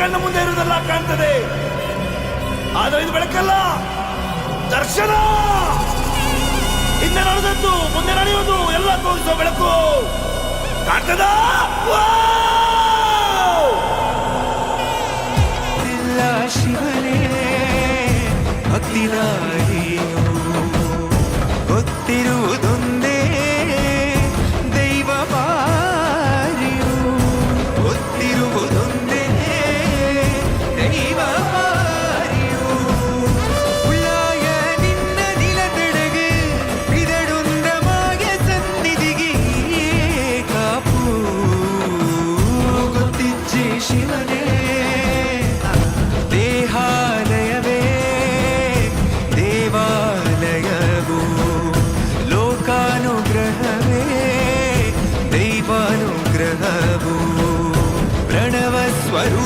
ಕಣ್ಣ ಮುಂದೆ ಇರುವುದೆಲ್ಲ ಕಾಣ್ತದೆ, ಆದರೆ ಇದು ಬೆಳಕಲ್ಲ, ದರ್ಶನ. ಹಿಂದೆ ನಡೆದದ್ದು ಮುಂದೆ ನಡೆಯುವುದು ಎಲ್ಲ ತೋರಿಸೋ ಬೆಳಕು ಕಾಣ್ತದ. ಶಿವನೇ ಭಕ್ತಿದಾರಿಯು ಗೊತ್ತಿರುವುದೊಂದೇ ದೈವ ಬಾರಿಯು, ಗೊತ್ತಿರುವುದೊಂದೇ ದೈವ ಬಾರಿಯು. ಉಳ್ಳಾಯ ನಿನ್ನ ನಿಲದೆಡೆಗೆ ಬಿದಡುಂದ ಮಾಯ ಸನ್ನಿಧಿಗೆ ಕಾಪು ಗೊತ್ತಿಜ್ಜೆ ಶಿವನೇ. ದೇಹಾಲಯವೇ ದೇವಾಲಯವು, ಲೋಕಾನುಗ್ರಹವೇ ದೈವಾನುಗ್ರಹವು, ಪ್ರಣವ ಸ್ವರೂಪ